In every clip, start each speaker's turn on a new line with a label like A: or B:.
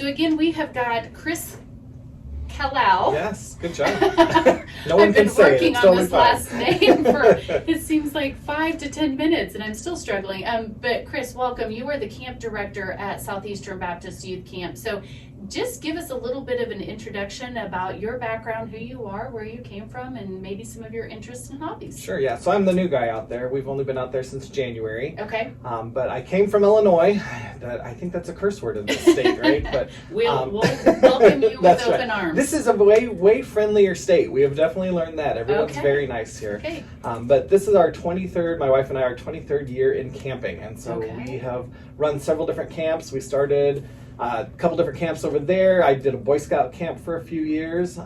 A: So again, we have got Chris Kalau.
B: Yes, good job. No one can say it.
A: I've been working on
B: Totally
A: this
B: fine.
A: last name for, it seems like 5 to 10 minutes, and I'm still struggling. But Chris, welcome. You are the camp director at Southeastern Baptist Youth Camp. So just give us a little bit of an introduction about your background, who you are, where you came from, and maybe some of your interests and hobbies.
B: Sure, yeah. So I'm the new guy out there. We've only been out there since January.
A: Okay.
B: But I came from Illinois. I think that's a curse word in this state, right? But
A: We'll welcome you with open arms.
B: This is a way friendlier state. We have definitely learned that. Everyone's
A: Okay.
B: very nice here.
A: Okay.
B: But this is our 23rd, my wife and I, our 23rd year in camping. And so we have run several different camps. We started a couple different camps over there. I did a Boy Scout camp for a few years.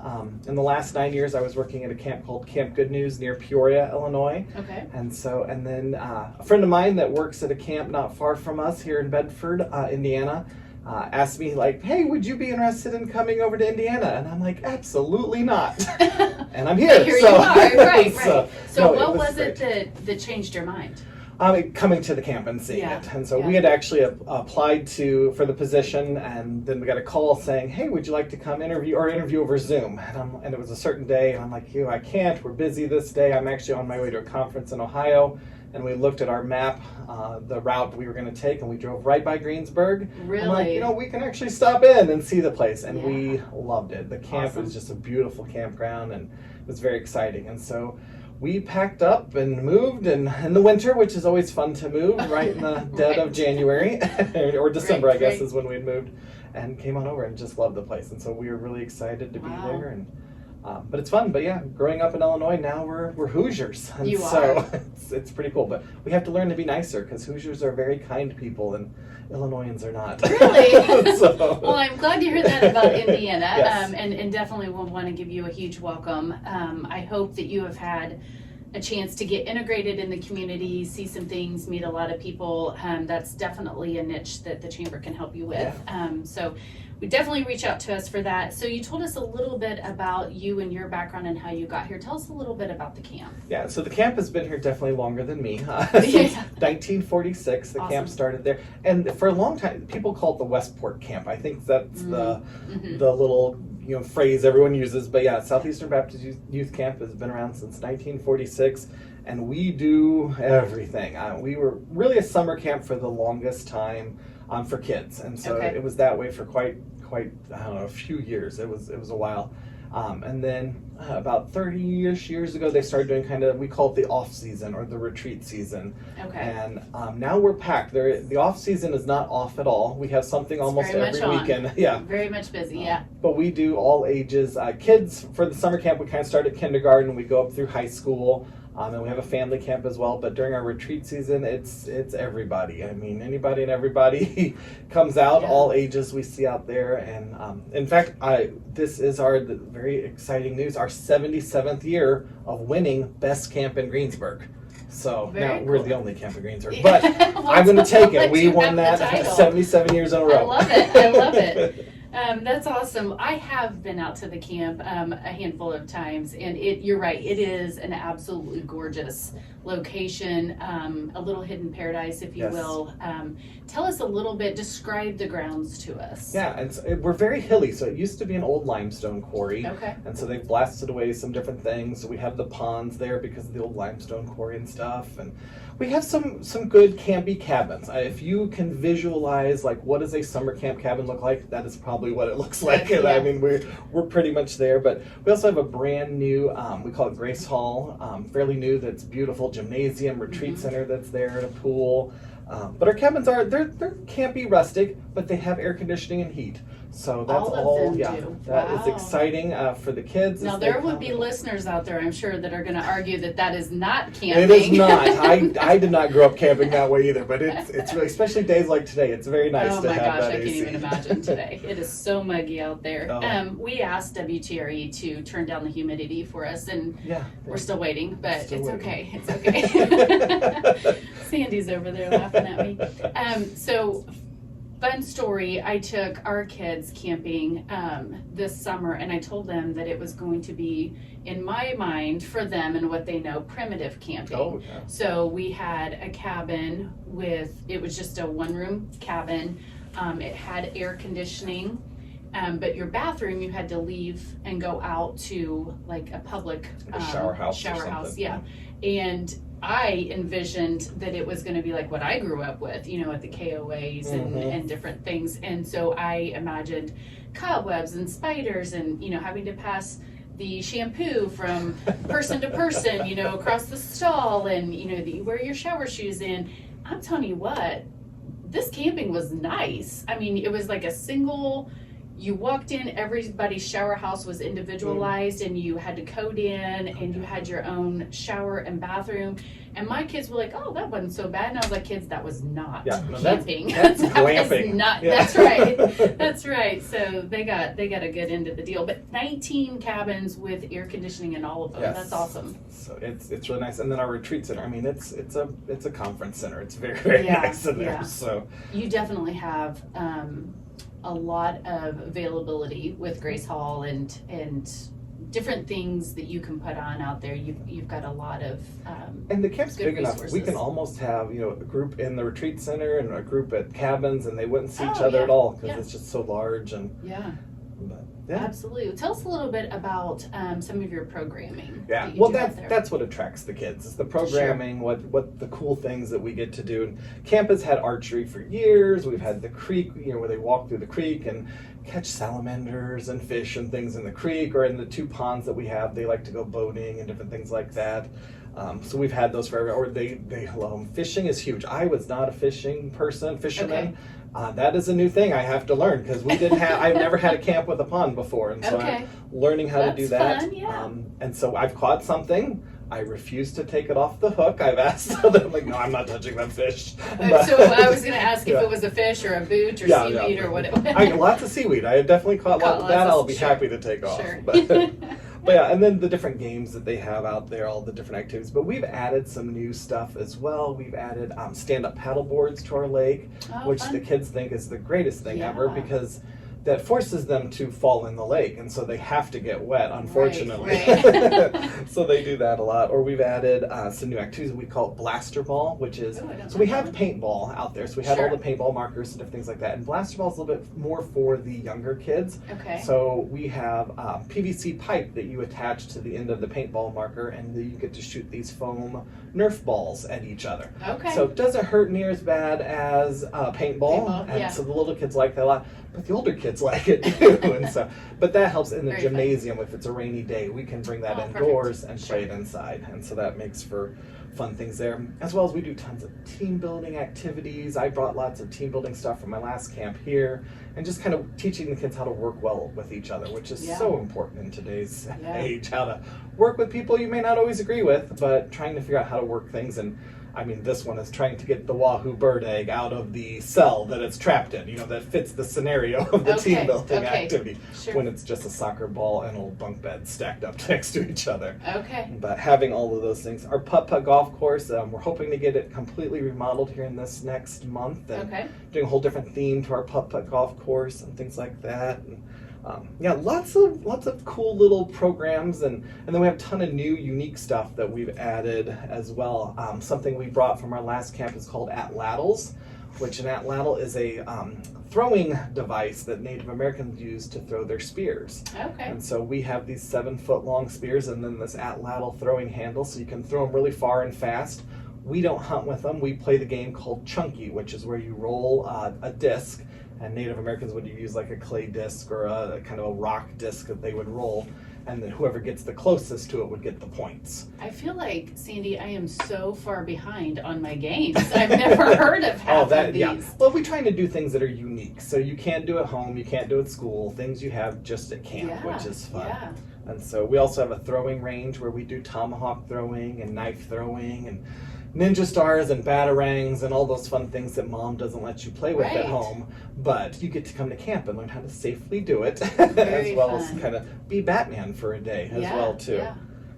B: In the last 9 years, I was working at a camp called Camp Good News near Peoria, Illinois.
A: Okay.
B: And then a friend of mine that works at a camp not far from us here in Bedford, Indiana, asked me like, "Hey, would you be interested in coming over to Indiana?" And I'm like, "Absolutely not." And I'm here.
A: Here
B: so,
A: you are, right.
B: So
A: So
B: no,
A: what was
B: great.
A: it that changed your mind?
B: Coming to the camp and seeing
A: Yeah.
B: it. And so
A: Yeah.
B: we had actually applied for the position, and then we got a call saying, "Hey, would you like to come interview over Zoom?" And it was a certain day, and I'm like, I can't. We're busy this day. I'm actually on my way to a conference in Ohio. And we looked at our map, the route we were going to take, and we drove right by Greensburg.
A: Really?
B: I'm like, we can actually stop in and see the place. And
A: Yeah.
B: we loved it. The camp
A: Awesome.
B: was just a beautiful campground, and it was very exciting. And so we packed up and moved in the winter, which is always fun to move, right in the dead of January, or December, I guess, is when we'd moved, and came on over and just loved the place. And so we were really excited to be there. And but it's fun. But yeah, growing up in Illinois, now we're Hoosiers. And
A: You
B: so
A: are.
B: it's pretty cool. But we have to learn to be nicer, because Hoosiers are very kind people and Illinoisans are not.
A: Really?
B: So,
A: Well, I'm glad to hear that about Indiana,
B: Yes.
A: and definitely will want to give you a huge welcome. I hope that you have had a chance to get integrated in the community, see some things, meet a lot of people. That's definitely a niche that the Chamber can help you with. So we definitely reach out to us for that. So you told us a little bit about you and your background and how you got here. Tell us a little bit about the camp.
B: Yeah, so the camp has been here definitely longer than me. Since 1946, the
A: Awesome.
B: camp started there. And for a long time, people call it the Westport Camp. I think that's the little phrase everyone uses. But yeah, Southeastern Baptist Youth Camp has been around since 1946. And we do everything. We were really a summer camp for the longest time for kids. And so it was that way for quite, I don't know, a few years. It was a while. And then about 30-ish years ago, they started doing we call it the off season or the retreat season. Okay. And now we're packed. The off season is not off at all. We have something almost every weekend. Yeah.
A: Very much busy, yeah.
B: But we do all ages. Kids, for the summer camp, we kind of start at kindergarten. We go up through high school. And we have a family camp as well. But during our retreat season, it's everybody. I mean, anybody and everybody comes out, all ages we see out there. And in fact, this is the very exciting news, our 77th year of winning Best Camp in Greensburg. So now we're the only camp in Greensburg. But I'm going to take it. We won that 77 years in a row.
A: I love it. I love it. That's awesome. I have been out to the camp a handful of times, and you're right, it is an absolutely gorgeous location, a little hidden paradise, if you will. Tell us a little bit, describe the grounds to us.
B: Yeah, we're very hilly, so it used to be an old limestone quarry.
A: Okay.
B: And so they've blasted away some different things. We have the ponds there because of the old limestone quarry and stuff. And we have some good campy cabins. If you can visualize what does a summer camp cabin look like, that is probably what it looks like. And I mean, we're pretty much there. But we also have a brand new, we call it Grace Hall, fairly new, that's beautiful gymnasium, retreat center that's there, and a pool. But our cabins they're campy, rustic, but they have air conditioning and heat. So that's that is exciting for the kids.
A: Now there would be listeners out there, I'm sure, that are going to argue that is not camping.
B: It is not. I did not grow up camping that way either, but it's really, especially days like today, it's very nice to have that AC.
A: Oh my gosh, I can't even imagine today. It is so muggy out there. We asked WTRE to turn down the humidity for us, and we're still waiting, but okay. It's okay. Sandy's over there laughing at me. So fun story, I took our kids camping this summer, and I told them that it was going to be, in my mind, for them and what they know, primitive camping. So we had a cabin it was just a one-room cabin It had air conditioning, but your bathroom you had to leave and go out to like a public
B: a shower house.
A: Yeah. And I envisioned that it was going to be like what I grew up with, at the KOAs and different things. And so I imagined cobwebs and spiders and, having to pass the shampoo from person to person, across the stall, and, that you wear your shower shoes in. I'm telling you what, this camping was nice. I mean, it was like a single, you walked in, everybody's shower house was individualized, and you had to code in, and you had your own shower and bathroom. And my kids were like, "Oh, that wasn't so bad." And I was like, "Kids, that was not camping.
B: That's glamping.
A: That's right. That's right." So they got a good end of the deal. But 19 cabins with air conditioning in all of them.
B: Yes.
A: That's awesome.
B: So it's really nice. And then our retreat center. I mean, it's a conference center. It's very, very nice in there.
A: Yeah.
B: So
A: you definitely have a lot of availability with Grace Hall and different things that you can put on out there. You've got a lot of
B: and the camp's big
A: resources.
B: enough. We can almost have a group in the retreat center and a group at cabins, and they wouldn't see each other at all because it's just so large. And
A: absolutely. Tell us a little bit about some of your programming.
B: Yeah, well, that's what attracts the kids. Is the programming, what the cool things that we get to do. And camp has had archery for years. We've had the creek, where they walk through the creek and catch salamanders and fish and things in the creek, or in the 2 ponds that we have. They like to go boating and different things like that. So we've had those forever. Or they love them. Fishing is huge. I was not a fisherman.
A: Okay.
B: That is a new thing I have to learn, because I've never had a camp with a pond before, and so I'm learning how to do that.
A: Fun, yeah.
B: And so I've caught something. I refuse to take it off the hook. I've asked them, like, no, I'm not touching that fish.
A: So I was going to ask if it was a fish or a boot or seaweed or what it was.
B: Lots of seaweed. I have definitely caught lots of that. I'll be happy to take off.
A: Sure.
B: But yeah, and then the different games that they have out there, all the different activities. But we've added some new stuff as well. We've added stand-up paddle boards to our lake, which the kids think is the greatest thing ever, because that forces them to fall in the lake, and so they have to get wet, unfortunately.
A: Right.
B: So they do that a lot. Or we've added some new activities. We call it blaster ball, which is, so we have paintball out there. So we have all the paintball markers and different things like that. And blaster ball is a little bit more for the younger kids.
A: Okay.
B: So we have PVC pipe that you attach to the end of the paintball marker, and then you get to shoot these foam Nerf balls at each other.
A: Okay.
B: So it doesn't hurt near as bad as paintball. And so the little kids like that a lot. But the older kids like it too, and so. But that helps in the gymnasium. If it's a rainy day, we can bring that indoors and play it inside, and so that makes for fun things there. As well as we do tons of team building activities. I brought lots of team building stuff from my last camp here, and just kind of teaching the kids how to work well with each other, which is so important in today's age. How to work with people you may not always agree with, but trying to figure out how to work things. And I mean, this one is trying to get the wahoo bird egg out of the cell that it's trapped in, that fits the scenario of the team building activity, when it's just a soccer ball and old bunk beds stacked up next to each other.
A: Okay.
B: But having all of those things. Our putt-putt golf course, we're hoping to get it completely remodeled here in this next month, and doing a whole different theme to our putt-putt golf course and things like that. And, lots of cool little programs, and then we have a ton of new unique stuff that we've added as well. Something we brought from our last camp is called atlatls, which an atlatl is a throwing device that Native Americans use to throw their spears.
A: Okay.
B: And so we have these 7-foot long spears, and then this atlatl throwing handle, so you can throw them really far and fast. We don't hunt with them. We play the game called Chunky, which is where you roll a disc. And Native Americans would use like a clay disc or a kind of a rock disc that they would roll, and then whoever gets the closest to it would get the points.
A: I feel like, Sandy, I am so far behind on my games. I've never heard of half of these.
B: Yeah. Well, we're trying to do things that are unique. So you can't do at home, you can't do at school, things you have just at camp, which is fun.
A: Yeah.
B: And so we also have a throwing range where we do tomahawk throwing and knife throwing and ninja stars and batarangs and all those fun things that mom doesn't let you play with at home, but you get to come to camp and learn how to safely do it, as well as kind of be Batman for a day as well too. Yeah.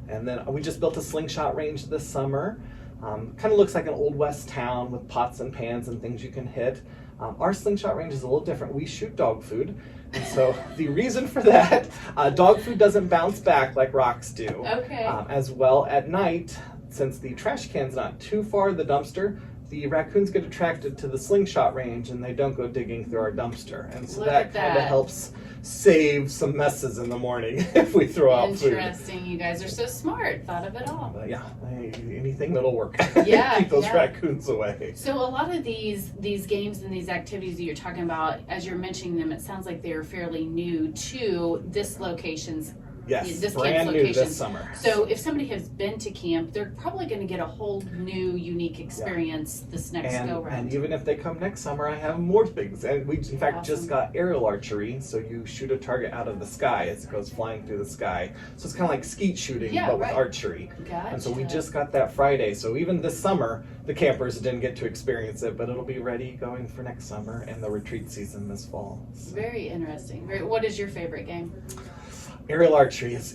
B: And then we just built a slingshot range this summer. Kind of looks like an old west town with pots and pans and things you can hit. Our slingshot range is a little different. We shoot dog food, and so the reason for that, dog food doesn't bounce back like rocks do.
A: Okay.
B: As well, at night, since the trash can's not too far, the dumpster, the raccoons get attracted to the slingshot range and they don't go digging through our dumpster. And so
A: Look
B: that
A: at
B: kind of
A: that.
B: helps save some messes in the morning if we throw out food.
A: Interesting. You guys are so smart. Thought of it all.
B: But yeah, anything that'll work.
A: Yeah,
B: Keep those
A: yeah.
B: raccoons away.
A: So a lot of these games and these activities that you're talking about, as you're mentioning them, it sounds like they're fairly new to this location's
B: Yes,
A: this
B: brand
A: camp's
B: new
A: location.
B: this summer.
A: So if somebody has been to camp, they're probably going to get a whole new, unique experience this next go round.
B: And even if they come next summer, I have more things. And we, in fact, just got aerial archery. So you shoot a target out of the sky as it goes flying through the sky. So it's kind of like skeet shooting, but with archery.
A: Gotcha.
B: And so we just got that Friday. So even this summer, the campers didn't get to experience it, but it'll be ready going for next summer and the retreat season this fall. So.
A: Very interesting. What is your favorite game?
B: Aerial archery is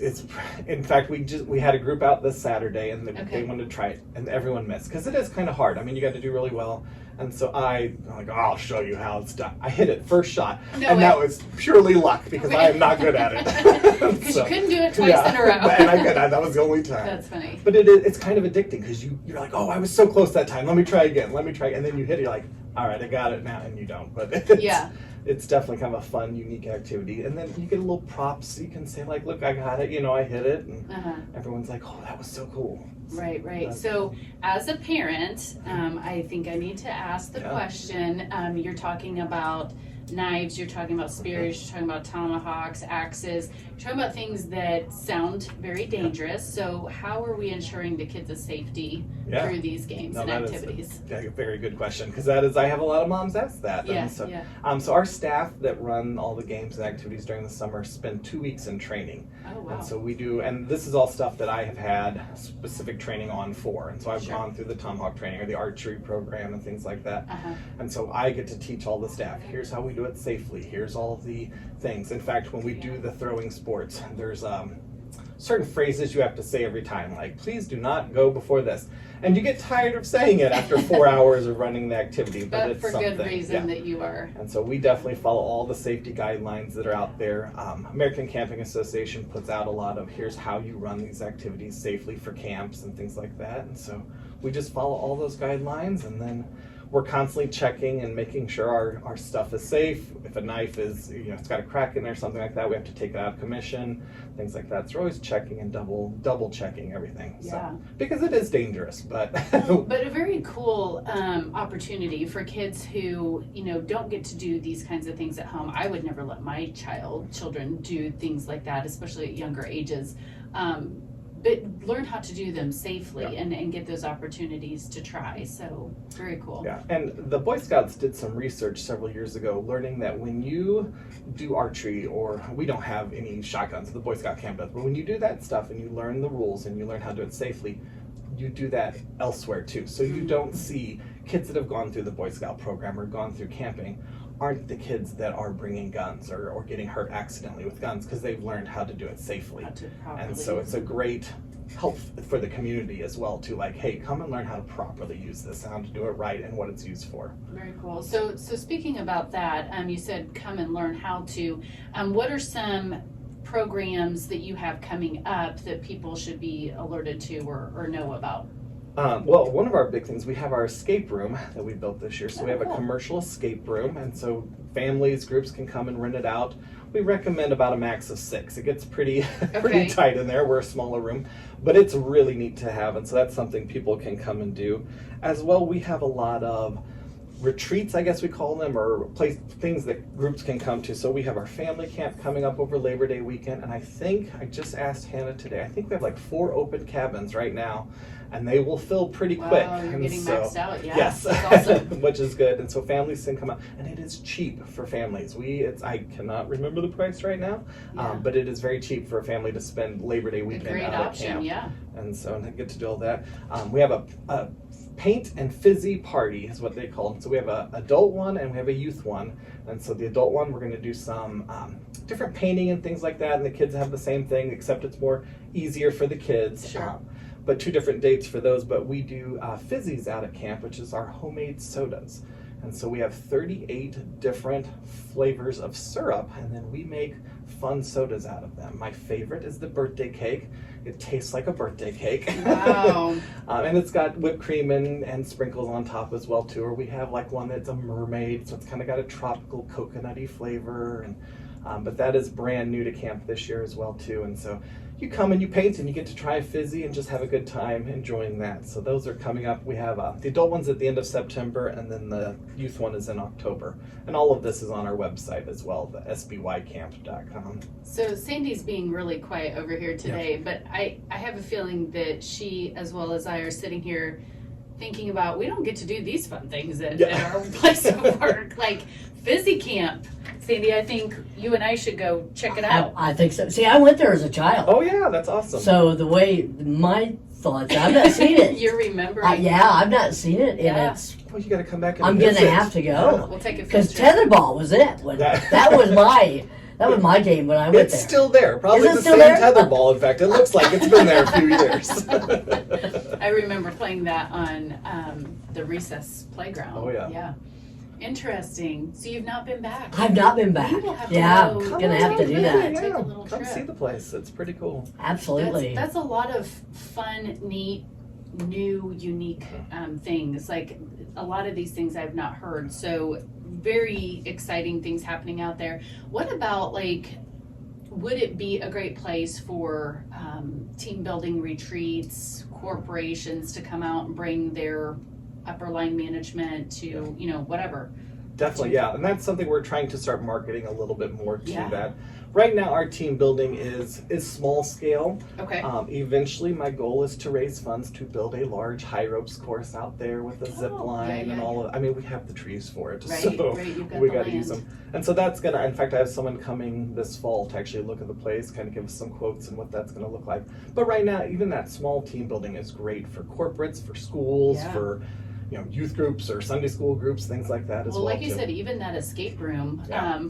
B: in fact we had a group out this Saturday and they wanted to try it and everyone missed because it is kind of hard. I mean, you got to do really well. And so I'm like, oh, I'll show you how it's done. I hit it first shot, that was purely luck because I am not good at it.
A: Because you couldn't do it twice in a row.
B: And that was the only time.
A: That's funny.
B: But it's kind of addicting because you're like, oh, I was so close that time. Let me try again. And then you hit it, you're like, all right, I got it now, and you don't. But it's definitely kind of a fun, unique activity. And then you get a little props. You can say like, look, I got it. I hit it. And everyone's like, oh, that was so cool.
A: Right. So as a parent, I think I need to ask the question. You're talking about knives, you're talking about spears, you're talking about tomahawks, axes, you're talking about things that sound very dangerous. So how are we ensuring the kids' safety through these games and activities?
B: That's a very good question because I have a lot of moms ask that. So our staff that run all the games and activities during the summer spend 2 weeks in training.
A: Oh, wow.
B: And so we do, and this is all stuff that I have had specific training on for. And so I've gone through the tomahawk training or the archery program and things like that. And so I get to teach all the staff, here's how we do it safely, here's all the things. In fact, when we do the throwing sports, there's certain phrases you have to say every time, like, please do not go before this. And you get tired of saying it after 4 hours of running the activity, but it's
A: for
B: something.
A: good reason that you are.
B: And so we definitely follow all the safety guidelines that are out there. American Camping Association puts out a lot of here's how you run these activities safely for camps and things like that. And so we just follow all those guidelines, and then we're constantly checking and making sure our stuff is safe. If a knife is, it's got a crack in there or something like that, we have to take it out of commission, things like that. So we're always checking and double checking everything. So, because it is dangerous, but.
A: But a very cool opportunity for kids who, don't get to do these kinds of things at home. I would never let my children do things like that, especially at younger ages. But learn how to do them safely and get those opportunities to try. So very cool.
B: Yeah, and the Boy Scouts did some research several years ago, learning that when you do archery, or we don't have any shotguns at the Boy Scout camp, but when you do that stuff and you learn the rules and you learn how to do it safely, you do that elsewhere too. So you don't see kids that have gone through the Boy Scout program or gone through camping aren't the kids that are bringing guns or getting hurt accidentally with guns because they've learned how to do it safely. And so it's a great help for the community as well to like, hey, come and learn how to properly use this, how to do it right and what it's used for.
A: Very cool. So speaking about that, you said come and learn how to. What are some programs that you have coming up that people should be alerted to or know about?
B: Well, one of our big things, we have our escape room that we built this year. So we have a commercial escape room, and so families, groups can come and rent it out. We recommend about a max of 6. It gets pretty tight in there. We're a smaller room, but it's really neat to have, and so that's something people can come and do. As well, we have a lot of retreats, I guess we call them, or things that groups can come to. So we have our family camp coming up over Labor Day weekend, and I just asked Hannah today, I think we have like 4 open cabins right now, and they will fill pretty quick.
A: Wow, you're getting maxed out, yeah.
B: Yes,
A: that's awesome.
B: which is good. And so families can come out, and it is cheap for families. I cannot remember the price right now, but it is very cheap for a family to spend Labor Day weekend out at camp.
A: Yeah.
B: And so I get to do all that. We have a paint and fizzy party is what they call it. So we have an adult one and we have a youth one. And so the adult one, we're going to do some different painting and things like that. And the kids have the same thing, except it's more easier for the kids.
A: Sure.
B: But 2 different dates for those. But we do fizzies out at camp, which is our homemade sodas. And so we have 38 different flavors of syrup, and then we make fun sodas out of them. My favorite is the birthday cake. It tastes like a birthday cake.
A: Wow.
B: And it's got whipped cream and sprinkles on top as well too. Or we have like one that's a mermaid, so it's kind of got a tropical coconutty flavor. And but that is brand new to camp this year as well too. And so you come and you paint and you get to try a fizzy and just have a good time enjoying that. So those are coming up. We have the adult ones at the end of September, and then the youth one is in October. And all of this is on our website as well, the sbycamp.com.
A: So Sandy's being really quiet over here today, but I have a feeling that she, as well as I, are sitting here thinking about, we don't get to do these fun things at our place of work, like Fizzy Camp. Sandy, I think you and I should go check it out.
C: I think so. See, I went there as a child.
B: Oh yeah, that's awesome.
C: So the way my thoughts, I've not seen it.
A: You're remembering.
C: Yeah, I've not seen it,
A: Yeah.
C: and it's.
B: Well, you got to come back and
C: I'm
B: visit.
C: gonna have to go
A: We'll take a
C: because
A: picture.
C: tetherball was it. That was my game when I went
B: It's
C: there.
B: still there. Probably
C: Is it
B: the
C: still
B: same
C: there?
B: tetherball. In fact, it looks like it's been there a few years.
A: I remember playing that on the recess playground.
B: Oh, yeah.
A: Yeah. Interesting. So you've not been back.
C: I've not been back.
A: We will have to
C: Yeah,
A: go.
C: I'm gonna have to do that.
A: Take a little
B: Come
A: trip.
B: see the place. It's pretty cool.
C: Absolutely.
A: That's a lot of fun, neat, new, unique things. Like a lot of these things I've not heard. So very exciting things happening out there. What about would it be a great place for team building retreats, corporations to come out and bring their upper line management to, whatever?
B: Definitely, yeah. And that's something we're trying to start marketing a little bit more to
A: Yeah.
B: that. Right now, our team building is small scale.
A: Okay.
B: Eventually, my goal is to raise funds to build a large high ropes course out there with a zip line and all of. I mean, we have the trees for it,
A: Right,
B: so
A: right, you've got
B: we
A: the
B: got to use
A: land.
B: them. And so that's gonna. In fact, I have someone coming this fall to actually look at the place, kind of give us some quotes and what that's gonna look like. But right now, even that small team building is great for corporates, for schools,
A: Yeah.
B: for youth groups or Sunday school groups, things like that as well.
A: Like you
B: too.
A: said, even that escape room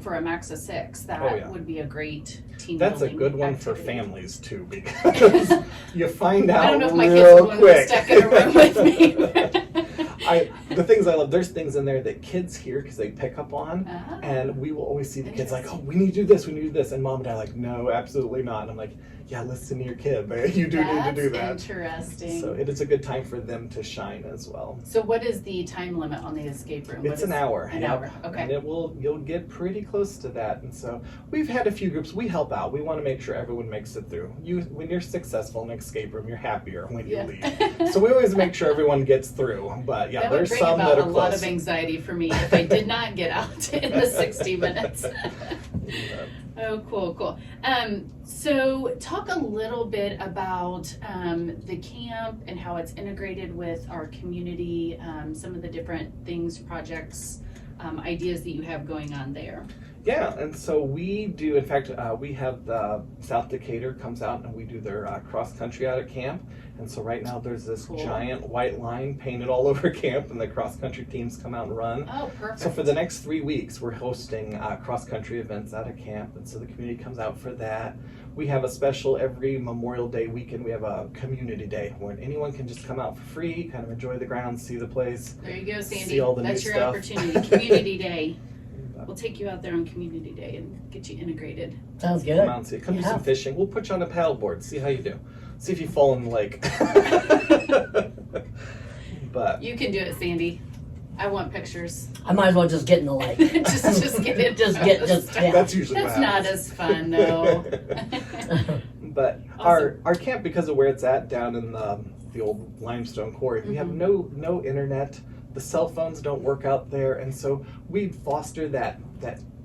A: for a max of 6, that
B: Oh, yeah.
A: would be a great team
B: That's a
A: building
B: good one for
A: activity.
B: families too, because you find out
A: I don't know if my kids
B: real
A: would want to be
B: quick.
A: stuck in a room with me.
B: The things I love, there's things in there that kids hear because they pick up on,
A: Ah.
B: and we will always see the kids like, oh, we need to do this, we need to do this, and mom and dad are like, no, absolutely not. And I'm like, yeah, listen to your kid, man. You do need to do that.
A: That's interesting.
B: So it is a good time for them to shine as well.
A: So what is the time limit on the escape room?
B: It's an hour.
A: An
B: yep.
A: hour, okay.
B: And you'll get pretty close to that. And so we've had a few groups. We help out. We want to make sure everyone makes it through. When you're successful in an escape room, you're happier when you leave. So we always make sure everyone gets through. But yeah,
A: that would
B: there's
A: bring
B: some
A: about
B: that
A: a
B: are
A: lot
B: close.
A: of anxiety for me if I did not get out in the 60 minutes. Oh, cool. So talk a little bit about the camp and how it's integrated with our community, some of the different things, projects, ideas that you have going on there.
B: Yeah, and so we do, in fact, we have the South Decatur comes out and we do their cross country out at camp. And so right now there's this giant white line painted all over camp, and the cross country teams come out and run.
A: Oh, perfect.
B: So for the next 3 weeks, we're hosting cross country events out at camp, and so the community comes out for that. We have a special every Memorial Day weekend. We have a community day where anyone can just come out for free, kind of enjoy the grounds, see the place.
A: There you go, Sandy.
B: See all the
A: That's
B: new
A: your
B: stuff.
A: opportunity. Community Day. We'll take you out there on Community Day and get you integrated.
C: Sounds good.
B: Come out and see. Come do some fishing. We'll put you on a paddleboard. See how you do. See if you fall in the lake. But
A: You can do it, Sandy. I want pictures.
C: I might as well just get in the lake.
A: just get it.
C: Yeah.
B: that's usually
A: That's
B: what
A: not
B: happens.
A: as fun though.
B: But
A: Awesome.
B: our camp, because of where it's at down in the old limestone quarry, we have no internet. The cell phones don't work out there, and so we foster that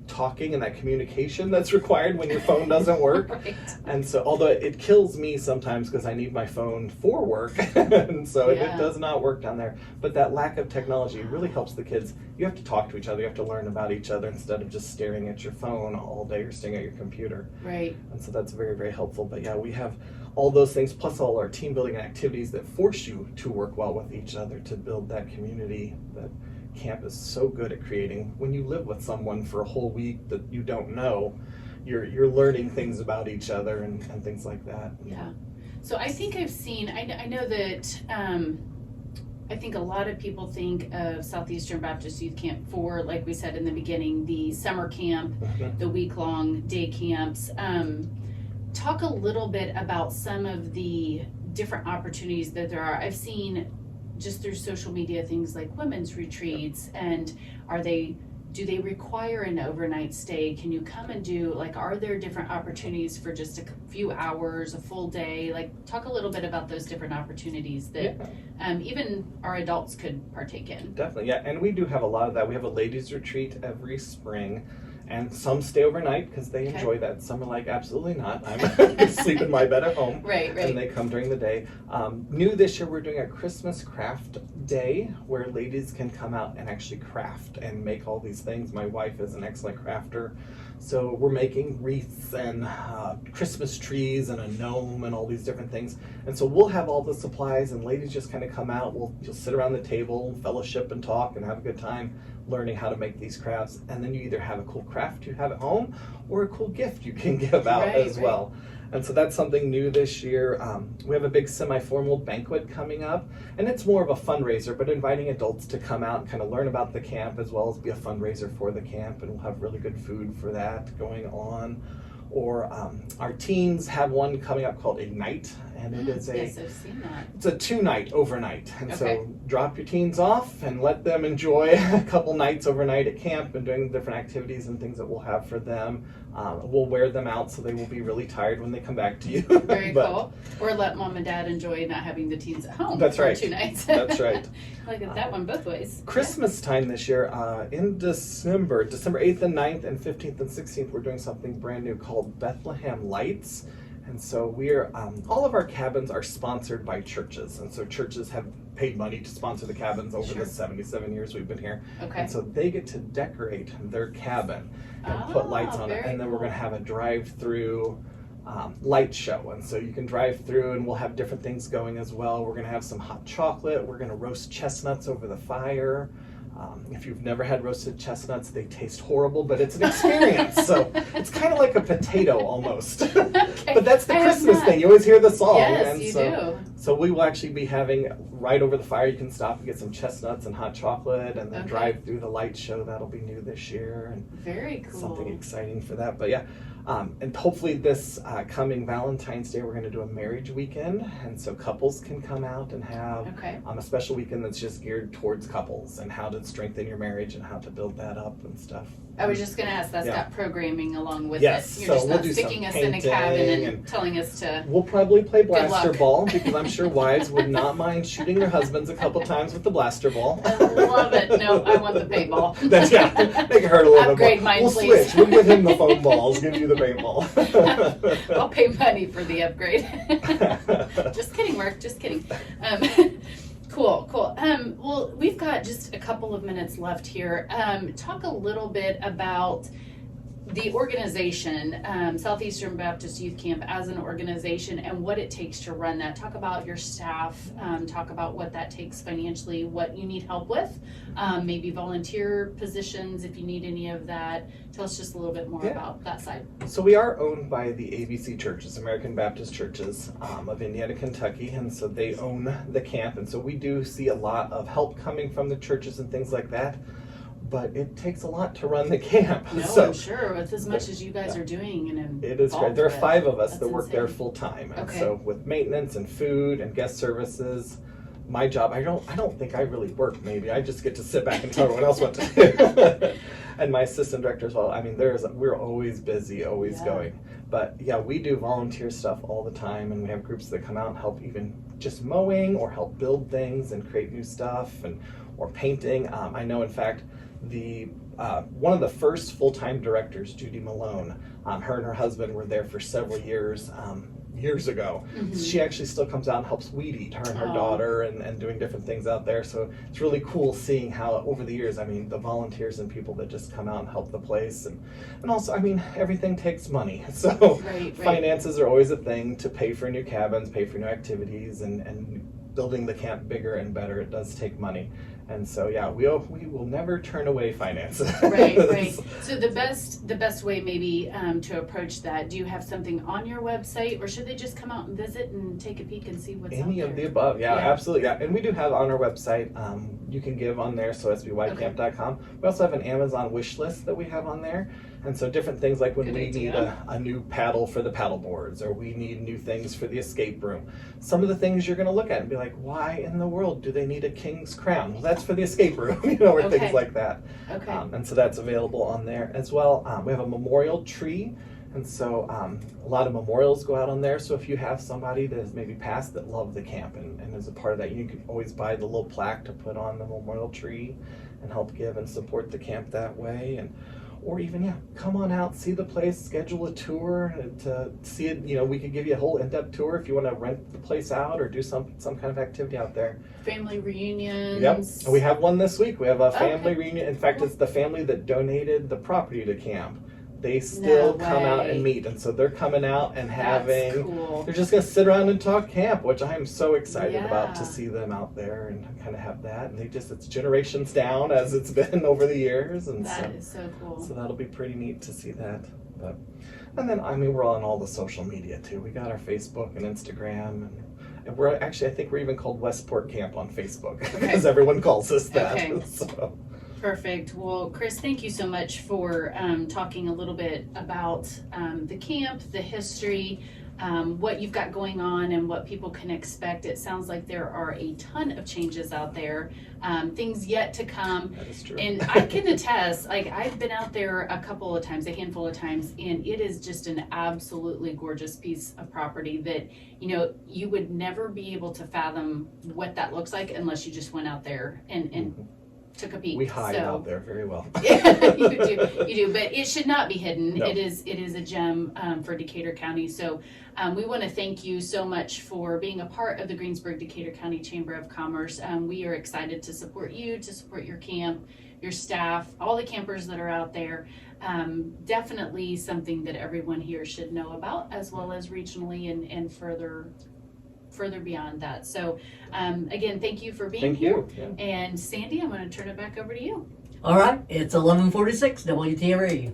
B: talking and that communication that's required when your phone doesn't work.
A: Right.
B: And so, although it kills me sometimes because I need my phone for work, and so it does not work down there. But that lack of technology really helps the kids. You have to talk to each other. You have to learn about each other instead of just staring at your phone all day or staring at your computer.
A: Right.
B: And so that's very, very helpful. But yeah, we have all those things, plus all our team building activities that force you to work well with each other to build that community that camp is so good at creating. When you live with someone for a whole week that you don't know, you're learning things about each other and things like that.
A: Yeah. So I think I've seen, I know that I think a lot of people think of Southeastern Baptist Youth Camp for, like we said in the beginning, the summer camp, the week-long day camps. Talk a little bit about some of the different opportunities that there are. I've seen just through social media things like women's retreats, and do they require an overnight stay? Can you come and do, like, are there different opportunities for just a few hours, a full day? Like, talk a little bit about those different opportunities that even our adults could partake in.
B: Definitely, yeah, and we do have a lot of that. We have a ladies' retreat every spring, and some stay overnight because they enjoy that. Some are like, absolutely not. I'm going to sleep in my bed at home.
A: Right.
B: And they come during the day. New this year, we're doing a Christmas craft day where ladies can come out and actually craft and make all these things. My wife is an excellent crafter. So we're making wreaths and Christmas trees and a gnome and all these different things. And so we'll have all the supplies, and ladies just kind of come out. You'll sit around the table, fellowship and talk and have a good time learning how to make these crafts. And then you either have a cool craft you have at home or a cool gift you can give out as well. And so that's something new this year. We have a big semi-formal banquet coming up, and it's more of a fundraiser, but inviting adults to come out and kind of learn about the camp as well as be a fundraiser for the camp, and we'll have really good food for that going on. Or our teens have one coming up called Ignite, and it is
A: yes, I've seen that.
B: It's a 2-night overnight, and so drop your teens off and let them enjoy a couple nights overnight at camp and doing different activities and things that we'll have for them. We'll wear them out so they will be really tired when they come back to you.
A: Very cool. Or let mom and dad enjoy not having the teens at home for 2 nights.
B: That's right.
A: Look at that one both ways.
B: Christmas time this year, in December 8th and 9th and 15th and 16th, we're doing something brand new called Bethlehem Lights. And so we're, all of our cabins are sponsored by churches. And so churches have paid money to sponsor the cabins over the 77 years we've been here. And so they get to decorate their cabin and put lights on it. And then we're going to have a drive-through light show. And so you can drive through, and we'll have different things going as well. We're going to have some hot chocolate. We're going to roast chestnuts over the fire. If you've never had roasted chestnuts, they taste horrible, but it's an experience. So it's kind of like a potato almost. But that's the Christmas thing. You always hear the song.
A: Yes,
B: and
A: you
B: do. So we will actually be having right over the fire. You can stop and get some chestnuts and hot chocolate, and then drive through the light show. That'll be new this year. And
A: very cool.
B: Something exciting for that. But yeah. And hopefully this coming Valentine's Day, we're going to do a marriage weekend. And so couples can come out and have a special weekend that's just geared towards couples and how to strengthen your marriage and how to build that up and stuff.
A: I was just going to ask, that's got programming along with
B: it.
A: You're just not sticking us in a cabin and telling us to...
B: We'll probably play blaster ball, because I'm sure wives would not mind shooting their husbands a couple times with the blaster ball.
A: I love it. No, I want the paintball.
B: Make it hurt a little
A: Upgrade
B: bit more.
A: mine,
B: We'll
A: please.
B: switch. We'll give him the foam balls, give you the paintball.
A: I'll pay money for the upgrade. Just kidding, Mark. Just kidding. Cool. Well, we've got just a couple of minutes left here. Talk a little bit about the organization, Southeastern Baptist Youth Camp as an organization, and what it takes to run that. Talk about your staff, talk about what that takes financially, what you need help with, maybe volunteer positions if you need any of that. Tell us just a little bit more about that side.
B: So we are owned by the ABC churches, American Baptist Churches of Indiana, Kentucky, and so they own the camp, and so we do see a lot of help coming from the churches and things like that. But it takes a lot to run the camp.
A: No,
B: so,
A: I'm sure, with as much as you guys are doing. And
B: it is great. There are 5 of us that work there full time. And
A: Okay.
B: so with maintenance and food and guest services, my job, I don't think I really work maybe. I just get to sit back and tell everyone else what to do. And my assistant director as well. I mean, we're always busy, always going. But yeah, we do volunteer stuff all the time, and we have groups that come out and help even just mowing or help build things and create new stuff or painting. I know, in fact, one of the first full-time directors, Judy Malone, her and her husband were there for several years ago. She actually still comes out and helps weed eat, her and her daughter, and doing different things out there. So it's really cool seeing how over the years, I mean, the volunteers and people that just come out and help the place. And also, I mean, everything takes money. So finances are always a thing to pay for new cabins, pay for new activities, and building the camp bigger and better. It does take money. And so, yeah, we will never turn away finances.
A: Right. So the best way maybe to approach that, do you have something on your website, or should they just come out and visit and take a peek and see what's out there?
B: Any of the above, yeah, absolutely, yeah. And we do have on our website, you can give on there, so sbycamp.com. We also have an Amazon wish list that we have on there. And so different things like when we need a new paddle for the paddle boards, or we need new things for the escape room. Some of the things you're going to look at and be like, why in the world do they need a king's crown? Well, that's for the escape room, or things like that.
A: Okay.
B: And so that's available on there as well. We have a memorial tree. And so a lot of memorials go out on there. So if you have somebody that has maybe passed that loved the camp and is a part of that, you can always buy the little plaque to put on the memorial tree and help give and support the camp that way. Or even, come on out, see the place, schedule a tour to see it. We could give you a whole in-depth tour if you want to rent the place out or do some kind of activity out there.
A: Family reunions.
B: Yep, and we have one this week. We have a family reunion. In fact, it's the family that donated the property to camp. They still come out and meet, and so they're coming out and having.
A: Cool.
B: They're just gonna sit around and talk camp, which I am so excited about to see them out there and kind of have that. And it's generations down as it's been over the years, and
A: that is so cool.
B: So that'll be pretty neat to see that. And then we're on all the social media too. We got our Facebook and Instagram, and we're actually I think we're even called Westport Camp on Facebook because everyone calls us that.
A: Okay.
B: So.
A: Perfect. Well, Chris, thank you so much for talking a little bit about the camp, the history, what you've got going on, and what people can expect. It sounds like there are a ton of changes out there, things yet to come.
B: That is true.
A: And I can attest, I've been out there a couple of times, a handful of times, and it is just an absolutely gorgeous piece of property that, you would never be able to fathom what that looks like unless you just went out there and took a peek.
B: We hide out there very well.
A: Yeah, you do, but it should not be hidden.
B: No.
A: It is a gem for Decatur County. So we want to thank you so much for being a part of the Greensburg Decatur County Chamber of Commerce. We are excited to support you, to support your camp, your staff, all the campers that are out there. Definitely something that everyone here should know about, as well as regionally and further beyond that. So again, thank you for being here.
B: Thank you.
A: And Sandy, I'm going to turn it back over to you.
C: All right, it's 11:46 WTRE.